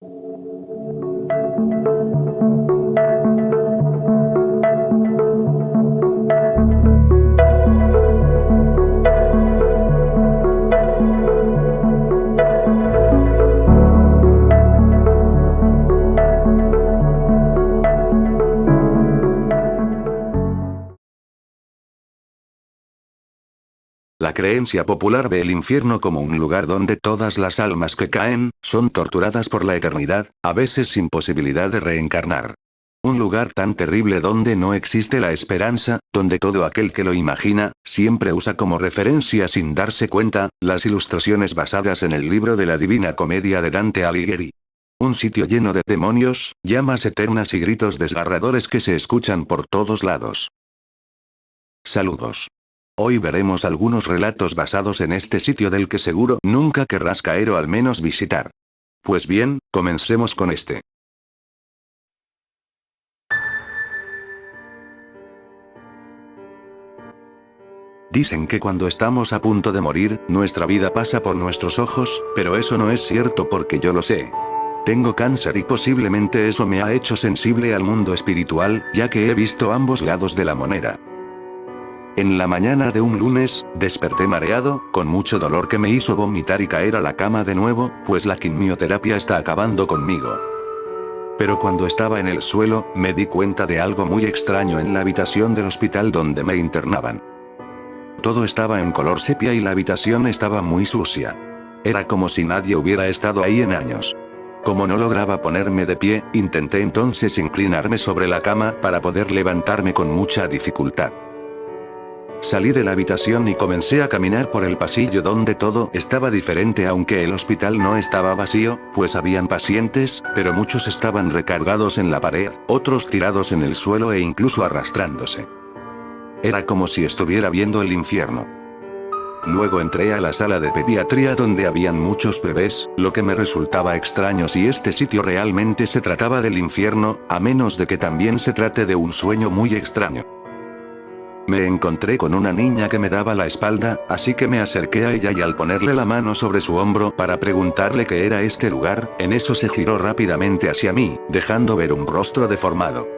La creencia popular ve el infierno como un lugar donde todas las almas que caen, son torturadas por la eternidad, a veces sin posibilidad de reencarnar. Un lugar tan terrible donde no existe la esperanza, donde todo aquel que lo imagina, siempre usa como referencia sin darse cuenta, las ilustraciones basadas en el libro de la Divina Comedia de Dante Alighieri. Un sitio lleno de demonios, llamas eternas y gritos desgarradores que se escuchan por todos lados. Saludos. Hoy veremos algunos relatos basados en este sitio del que seguro nunca querrás caer o al menos visitar. Pues bien, comencemos con este. Dicen que cuando estamos a punto de morir, nuestra vida pasa por nuestros ojos, pero eso no es cierto porque yo lo sé. Tengo cáncer y posiblemente eso me ha hecho sensible al mundo espiritual, ya que he visto ambos lados de la moneda. En la mañana de un lunes, desperté mareado, con mucho dolor que me hizo vomitar y caer a la cama de nuevo, pues la quimioterapia está acabando conmigo. Pero cuando estaba en el suelo, me di cuenta de algo muy extraño en la habitación del hospital donde me internaban. Todo estaba en color sepia y la habitación estaba muy sucia. Era como si nadie hubiera estado ahí en años. Como no lograba ponerme de pie, intenté entonces inclinarme sobre la cama para poder levantarme con mucha dificultad. Salí de la habitación y comencé a caminar por el pasillo donde todo estaba diferente, aunque el hospital no estaba vacío, pues habían pacientes, pero muchos estaban recargados en la pared, otros tirados en el suelo e incluso arrastrándose. Era como si estuviera viendo el infierno. Luego entré a la sala de pediatría donde habían muchos bebés, lo que me resultaba extraño si este sitio realmente se trataba del infierno, a menos de que también se trate de un sueño muy extraño. Me encontré con una niña que me daba la espalda, así que me acerqué a ella y al ponerle la mano sobre su hombro para preguntarle qué era este lugar, en eso se giró rápidamente hacia mí, dejando ver un rostro deformado.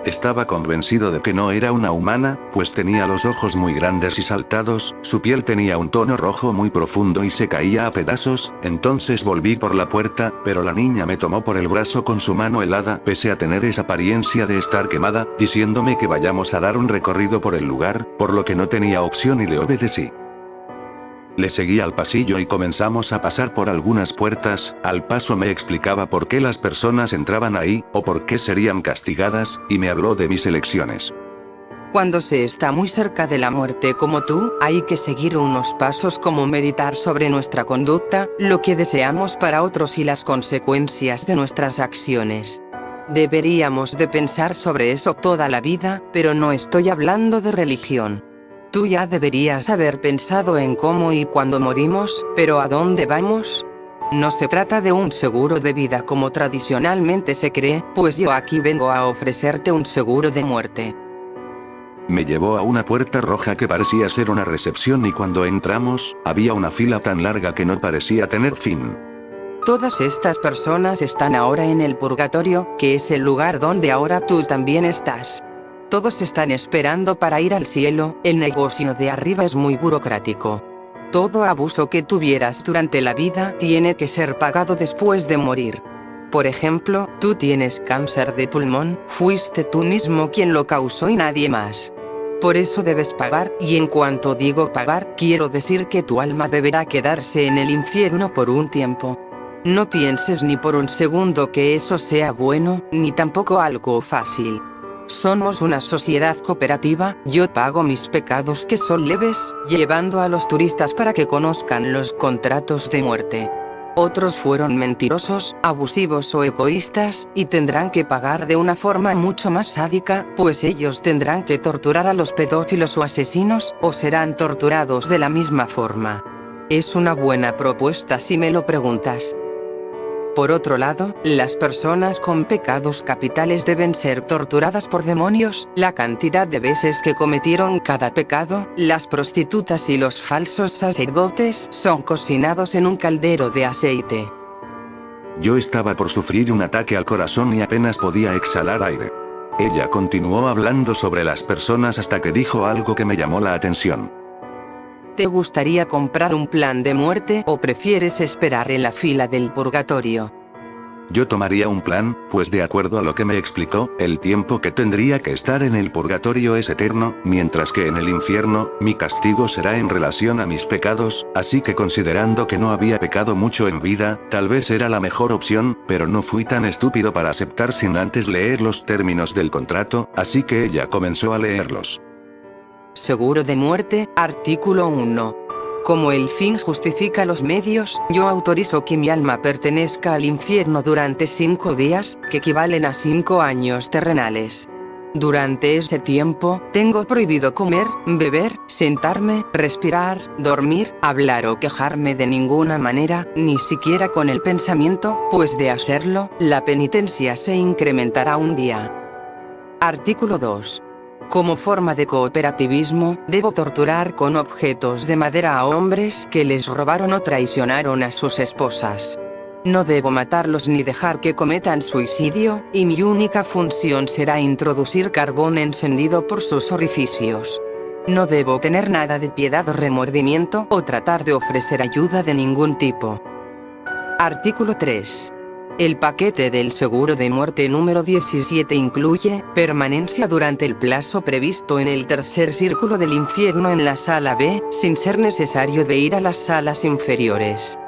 Estaba convencido de que no era una humana, pues tenía los ojos muy grandes y saltados, su piel tenía un tono rojo muy profundo y se caía a pedazos, entonces volví por la puerta, pero la niña me tomó por el brazo con su mano helada, pese a tener esa apariencia de estar quemada, diciéndome que vayamos a dar un recorrido por el lugar, por lo que no tenía opción y le obedecí. Le seguí al pasillo y comenzamos a pasar por algunas puertas, al paso me explicaba por qué las personas entraban ahí, o por qué serían castigadas, y me habló de mis elecciones. Cuando se está muy cerca de la muerte como tú, hay que seguir unos pasos como meditar sobre nuestra conducta, lo que deseamos para otros y las consecuencias de nuestras acciones. Deberíamos de pensar sobre eso toda la vida, pero no estoy hablando de religión. Tú ya deberías haber pensado en cómo y cuándo morimos, pero ¿a dónde vamos? No se trata de un seguro de vida como tradicionalmente se cree, pues yo aquí vengo a ofrecerte un seguro de muerte. Me llevó a una puerta roja que parecía ser una recepción y cuando entramos, había una fila tan larga que no parecía tener fin. Todas estas personas están ahora en el purgatorio, que es el lugar donde ahora tú también estás. Todos están esperando para ir al cielo, el negocio de arriba es muy burocrático. Todo abuso que tuvieras durante la vida tiene que ser pagado después de morir. Por ejemplo, tú tienes cáncer de pulmón, fuiste tú mismo quien lo causó y nadie más. Por eso debes pagar, y en cuanto digo pagar, quiero decir que tu alma deberá quedarse en el infierno por un tiempo. No pienses ni por un segundo que eso sea bueno, ni tampoco algo fácil. Somos una sociedad cooperativa, yo pago mis pecados que son leves, llevando a los turistas para que conozcan los contratos de muerte. Otros fueron mentirosos, abusivos o egoístas, y tendrán que pagar de una forma mucho más sádica, pues ellos tendrán que torturar a los pedófilos o asesinos, o serán torturados de la misma forma. Es una buena propuesta si me lo preguntas. Por otro lado, las personas con pecados capitales deben ser torturadas por demonios, la cantidad de veces que cometieron cada pecado, las prostitutas y los falsos sacerdotes son cocinados en un caldero de aceite. Yo estaba por sufrir un ataque al corazón y apenas podía exhalar aire. Ella continuó hablando sobre las personas hasta que dijo algo que me llamó la atención. ¿Te gustaría comprar un plan de muerte o prefieres esperar en la fila del purgatorio? Yo tomaría un plan, pues de acuerdo a lo que me explicó, el tiempo que tendría que estar en el purgatorio es eterno, mientras que en el infierno, mi castigo será en relación a mis pecados, así que considerando que no había pecado mucho en vida, tal vez era la mejor opción, pero no fui tan estúpido para aceptar sin antes leer los términos del contrato, así que ella comenzó a leerlos. Seguro de muerte, artículo 1. Como el fin justifica los medios, yo autorizo que mi alma pertenezca al infierno durante 5 días, que equivalen a 5 años terrenales. Durante ese tiempo, tengo prohibido comer, beber, sentarme, respirar, dormir, hablar o quejarme de ninguna manera, ni siquiera con el pensamiento, pues de hacerlo, la penitencia se incrementará un día. Artículo 2. Como forma de cooperativismo, debo torturar con objetos de madera a hombres que les robaron o traicionaron a sus esposas. No debo matarlos ni dejar que cometan suicidio, y mi única función será introducir carbón encendido por sus orificios. No debo tener nada de piedad o remordimiento o tratar de ofrecer ayuda de ningún tipo. Artículo 3. El paquete del seguro de muerte número 17 incluye permanencia durante el plazo previsto en el tercer círculo del infierno en la sala B, sin ser necesario de ir a las salas inferiores.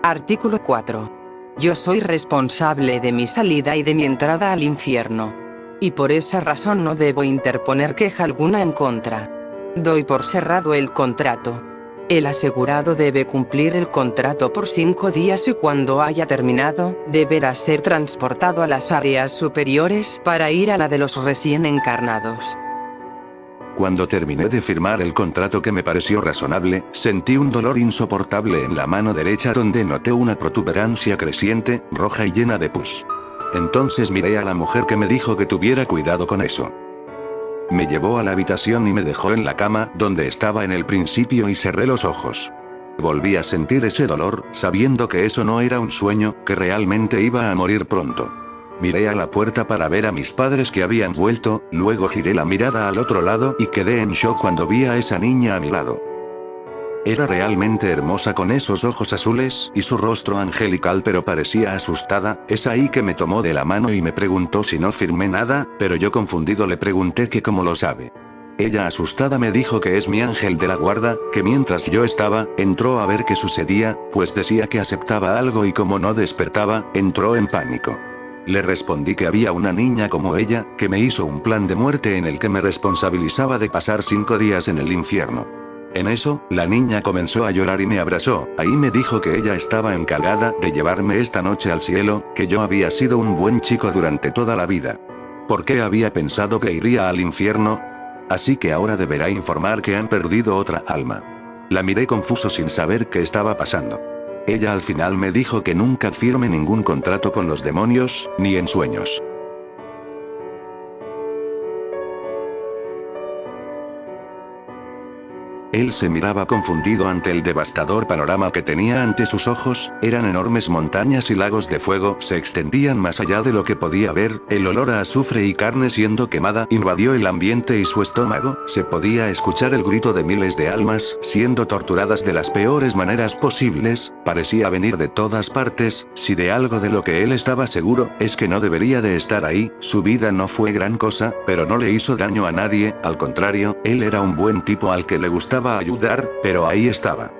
Artículo 4. Yo soy responsable de mi salida y de mi entrada al infierno. Y por esa razón no debo interponer queja alguna en contra. Doy por cerrado el contrato. El asegurado debe cumplir el contrato por 5 días y cuando haya terminado, deberá ser transportado a las áreas superiores para ir a la de los recién encarnados. Cuando terminé de firmar el contrato que me pareció razonable, sentí un dolor insoportable en la mano derecha donde noté una protuberancia creciente, roja y llena de pus. Entonces miré a la mujer que me dijo que tuviera cuidado con eso. Me llevó a la habitación y me dejó en la cama, donde estaba en el principio y cerré los ojos. Volví a sentir ese dolor, sabiendo que eso no era un sueño, que realmente iba a morir pronto. Miré a la puerta para ver a mis padres que habían vuelto, luego giré la mirada al otro lado y quedé en shock cuando vi a esa niña a mi lado. Era realmente hermosa con esos ojos azules, y su rostro angelical pero parecía asustada. Es ahí que me tomó de la mano y me preguntó si no firmé nada, pero yo confundido le pregunté que cómo lo sabe. Ella asustada me dijo que es mi ángel de la guarda, que mientras yo estaba, entró a ver qué sucedía, pues decía que aceptaba algo y como no despertaba, entró en pánico. Le respondí que había una niña como ella, que me hizo un plan de muerte en el que me responsabilizaba de pasar 5 días en el infierno. En eso, la niña comenzó a llorar y me abrazó. Ahí me dijo que ella estaba encargada de llevarme esta noche al cielo, que yo había sido un buen chico durante toda la vida. ¿Por qué había pensado que iría al infierno? Así que ahora deberá informar que han perdido otra alma. La miré confuso sin saber qué estaba pasando. Ella al final me dijo que nunca firme ningún contrato con los demonios, ni en sueños. Él se miraba confundido ante el devastador panorama que tenía ante sus ojos. Eran enormes montañas y lagos de fuego, se extendían más allá de lo que podía ver. El olor a azufre y carne siendo quemada invadió el ambiente y su estómago. Se podía escuchar el grito de miles de almas, siendo torturadas de las peores maneras posibles. Parecía venir de todas partes. Si de algo de lo que él estaba seguro, es que no debería de estar ahí. Su vida no fue gran cosa, pero no le hizo daño a nadie. Al contrario, él era un buen tipo al que le gustaba ayudar, pero ahí estaba.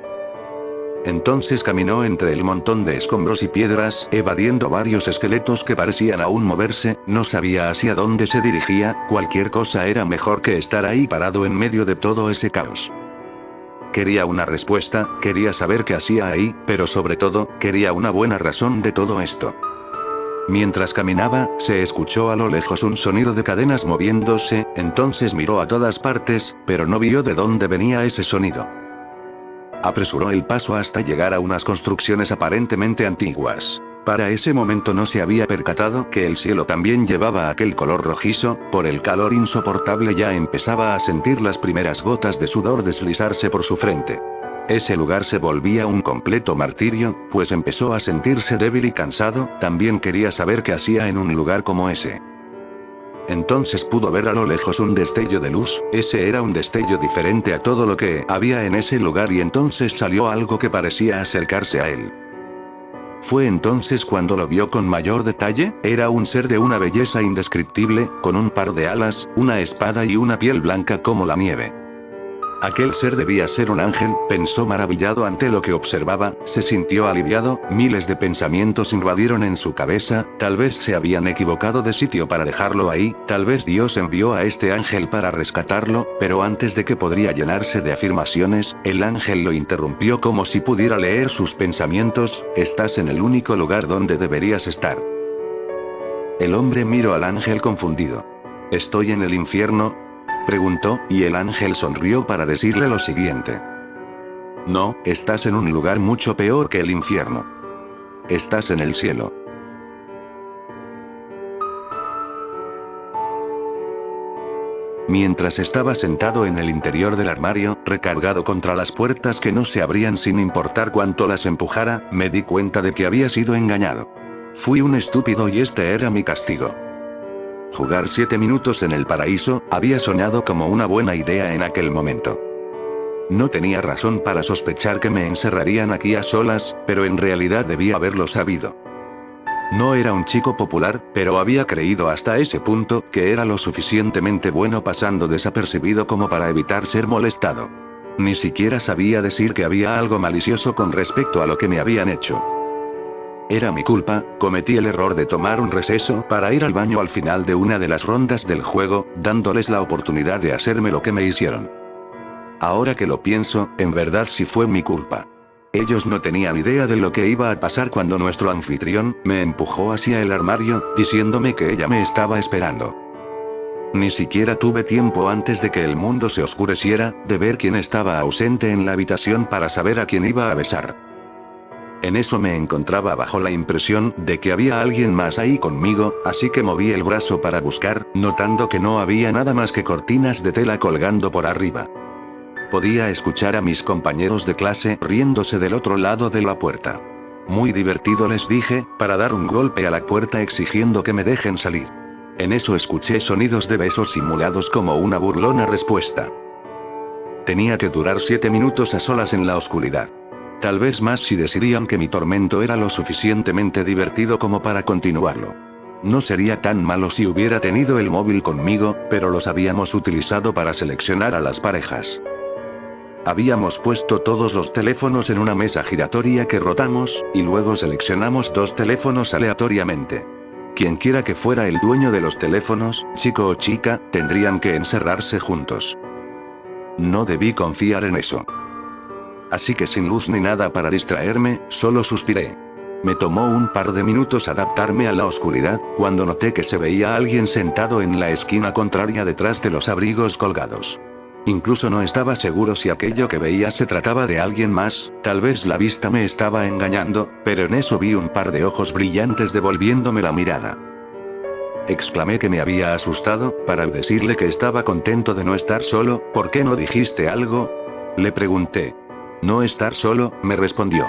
Entonces caminó entre el montón de escombros y piedras, evadiendo varios esqueletos que parecían aún moverse. No sabía hacia dónde se dirigía. Cualquier cosa era mejor que estar ahí parado en medio de todo ese caos. Quería una respuesta, quería saber qué hacía ahí, pero sobre todo, quería una buena razón de todo esto. Mientras caminaba, se escuchó a lo lejos un sonido de cadenas moviéndose, entonces miró a todas partes, pero no vio de dónde venía ese sonido. Apresuró el paso hasta llegar a unas construcciones aparentemente antiguas. Para ese momento no se había percatado que el cielo también llevaba aquel color rojizo. Por el calor insoportable ya empezaba a sentir las primeras gotas de sudor deslizarse por su frente. Ese lugar se volvía un completo martirio, pues empezó a sentirse débil y cansado, también quería saber qué hacía en un lugar como ese. Entonces pudo ver a lo lejos un destello de luz, ese era un destello diferente a todo lo que había en ese lugar y entonces salió algo que parecía acercarse a él. Fue entonces cuando lo vio con mayor detalle, era un ser de una belleza indescriptible, con un par de alas, una espada y una piel blanca como la nieve. Aquel ser debía ser un ángel, pensó maravillado ante lo que observaba, se sintió aliviado, miles de pensamientos invadieron en su cabeza, tal vez se habían equivocado de sitio para dejarlo ahí, tal vez Dios envió a este ángel para rescatarlo, pero antes de que podría llenarse de afirmaciones, el ángel lo interrumpió como si pudiera leer sus pensamientos, estás en el único lugar donde deberías estar. El hombre miró al ángel confundido. ¿Estoy en el infierno?, preguntó, y el ángel sonrió para decirle lo siguiente. No, estás en un lugar mucho peor que el infierno. Estás en el cielo. Mientras estaba sentado en el interior del armario, recargado contra las puertas que no se abrían sin importar cuánto las empujara, me di cuenta de que había sido engañado. Fui un estúpido y este era mi castigo. Jugar 7 minutos en el paraíso, había soñado como una buena idea en aquel momento. No tenía razón para sospechar que me encerrarían aquí a solas, pero en realidad debía haberlo sabido. No era un chico popular, pero había creído hasta ese punto que era lo suficientemente bueno pasando desapercibido como para evitar ser molestado. Ni siquiera sabía decir que había algo malicioso con respecto a lo que me habían hecho. Era mi culpa, cometí el error de tomar un receso para ir al baño al final de una de las rondas del juego, dándoles la oportunidad de hacerme lo que me hicieron. Ahora que lo pienso, en verdad sí fue mi culpa. Ellos no tenían idea de lo que iba a pasar cuando nuestro anfitrión me empujó hacia el armario, diciéndome que ella me estaba esperando. Ni siquiera tuve tiempo antes de que el mundo se oscureciera, de ver quién estaba ausente en la habitación para saber a quién iba a besar. En eso me encontraba bajo la impresión de que había alguien más ahí conmigo, así que moví el brazo para buscar, notando que no había nada más que cortinas de tela colgando por arriba. Podía escuchar a mis compañeros de clase riéndose del otro lado de la puerta. Muy divertido, les dije, para dar un golpe a la puerta exigiendo que me dejen salir. En eso escuché sonidos de besos simulados como una burlona respuesta. Tenía que durar 7 minutos a solas en la oscuridad. Tal vez más si decidían que mi tormento era lo suficientemente divertido como para continuarlo. No sería tan malo si hubiera tenido el móvil conmigo, pero los habíamos utilizado para seleccionar a las parejas. Habíamos puesto todos los teléfonos en una mesa giratoria que rotamos, y luego seleccionamos 2 teléfonos aleatoriamente. Quienquiera que fuera el dueño de los teléfonos, chico o chica, tendrían que encerrarse juntos. No debí confiar en eso. Así que sin luz ni nada para distraerme, solo suspiré. Me tomó un par de minutos adaptarme a la oscuridad, cuando noté que se veía a alguien sentado en la esquina contraria detrás de los abrigos colgados. Incluso no estaba seguro si aquello que veía se trataba de alguien más, tal vez la vista me estaba engañando, pero en eso vi un par de ojos brillantes devolviéndome la mirada. Exclamé que me había asustado, para decirle que estaba contento de no estar solo. ¿Por qué no dijiste algo?, le pregunté. No estar solo, me respondió.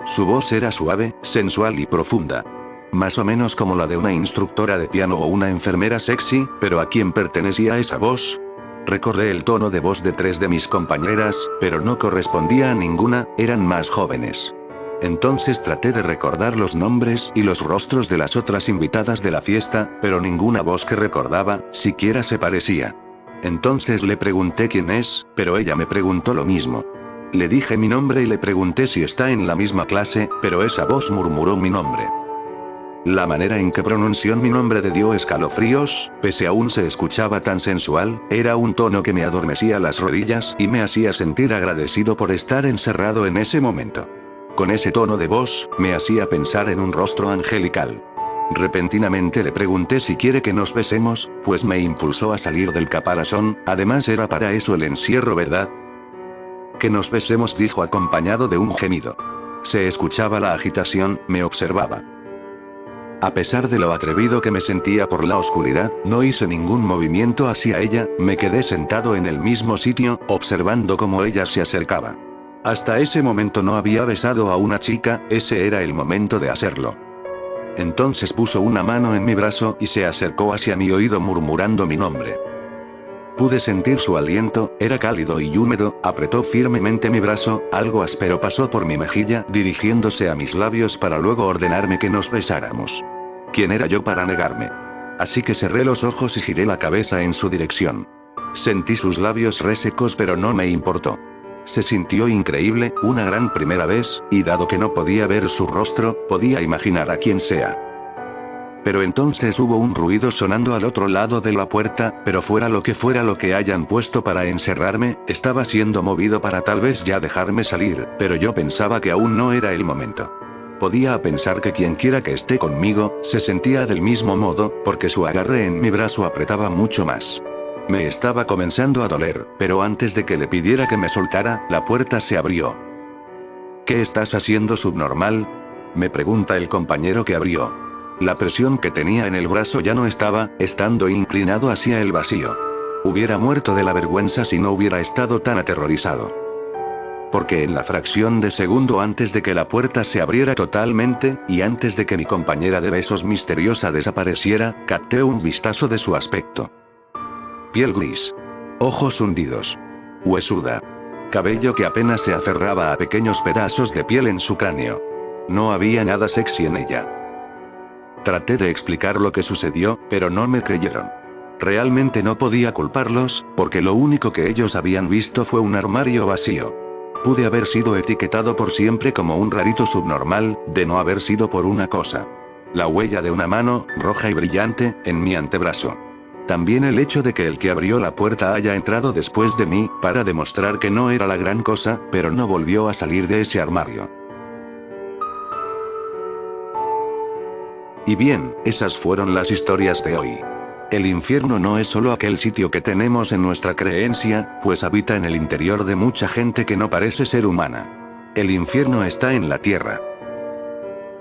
Su voz era suave, sensual y profunda. Más o menos como la de una instructora de piano o una enfermera sexy, pero ¿a quién pertenecía esa voz? Recordé el tono de voz de 3 de mis compañeras, pero no correspondía a ninguna, eran más jóvenes. Entonces traté de recordar los nombres y los rostros de las otras invitadas de la fiesta, pero ninguna voz que recordaba, siquiera se parecía. Entonces le pregunté quién es, pero ella me preguntó lo mismo. Le dije mi nombre y le pregunté si está en la misma clase, pero esa voz murmuró mi nombre. La manera en que pronunció mi nombre me dio escalofríos, pese aún se escuchaba tan sensual, era un tono que me adormecía las rodillas y me hacía sentir agradecido por estar encerrado en ese momento. Con ese tono de voz, me hacía pensar en un rostro angelical. Repentinamente le pregunté si quiere que nos besemos, pues me impulsó a salir del caparazón, además era para eso el encierro, ¿verdad? Que nos besemos, dijo acompañado de un gemido. Se escuchaba la agitación, me observaba. A pesar de lo atrevido que me sentía por la oscuridad, no hice ningún movimiento hacia ella, me quedé sentado en el mismo sitio, observando cómo ella se acercaba. Hasta ese momento no había besado a una chica, ese era el momento de hacerlo. Entonces puso una mano en mi brazo y se acercó hacia mi oído murmurando mi nombre. Pude sentir su aliento, era cálido y húmedo, apretó firmemente mi brazo, algo áspero pasó por mi mejilla, dirigiéndose a mis labios para luego ordenarme que nos besáramos. ¿Quién era yo para negarme? Así que cerré los ojos y giré la cabeza en su dirección. Sentí sus labios resecos pero no me importó. Se sintió increíble, una gran primera vez, y dado que no podía ver su rostro, podía imaginar a quien sea. Pero entonces hubo un ruido sonando al otro lado de la puerta, pero fuera lo que hayan puesto para encerrarme, estaba siendo movido para tal vez ya dejarme salir, pero yo pensaba que aún no era el momento. Podía pensar que quienquiera que esté conmigo, se sentía del mismo modo, porque su agarre en mi brazo apretaba mucho más. Me estaba comenzando a doler, pero antes de que le pidiera que me soltara, la puerta se abrió. ¿Qué estás haciendo, subnormal?, me pregunta el compañero que abrió. La presión que tenía en el brazo ya no estaba, estando inclinado hacia el vacío. Hubiera muerto de la vergüenza si no hubiera estado tan aterrorizado. Porque en la fracción de segundo antes de que la puerta se abriera totalmente, y antes de que mi compañera de besos misteriosa desapareciera, capté un vistazo de su aspecto. Piel gris. Ojos hundidos. Huesuda. Cabello que apenas se aferraba a pequeños pedazos de piel en su cráneo. No había nada sexy en ella. Traté de explicar lo que sucedió, pero no me creyeron. Realmente no podía culparlos, porque lo único que ellos habían visto fue un armario vacío. Pude haber sido etiquetado por siempre como un rarito subnormal, de no haber sido por una cosa. La huella de una mano, roja y brillante, en mi antebrazo. También el hecho de que el que abrió la puerta haya entrado después de mí, para demostrar que no era la gran cosa, pero no volvió a salir de ese armario. Y bien, esas fueron las historias de hoy. El infierno no es solo aquel sitio que tenemos en nuestra creencia, pues habita en el interior de mucha gente que no parece ser humana. El infierno está en la tierra.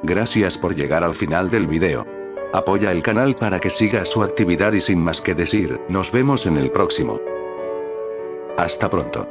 Gracias por llegar al final del video. Apoya el canal para que siga su actividad y sin más que decir, nos vemos en el próximo. Hasta pronto.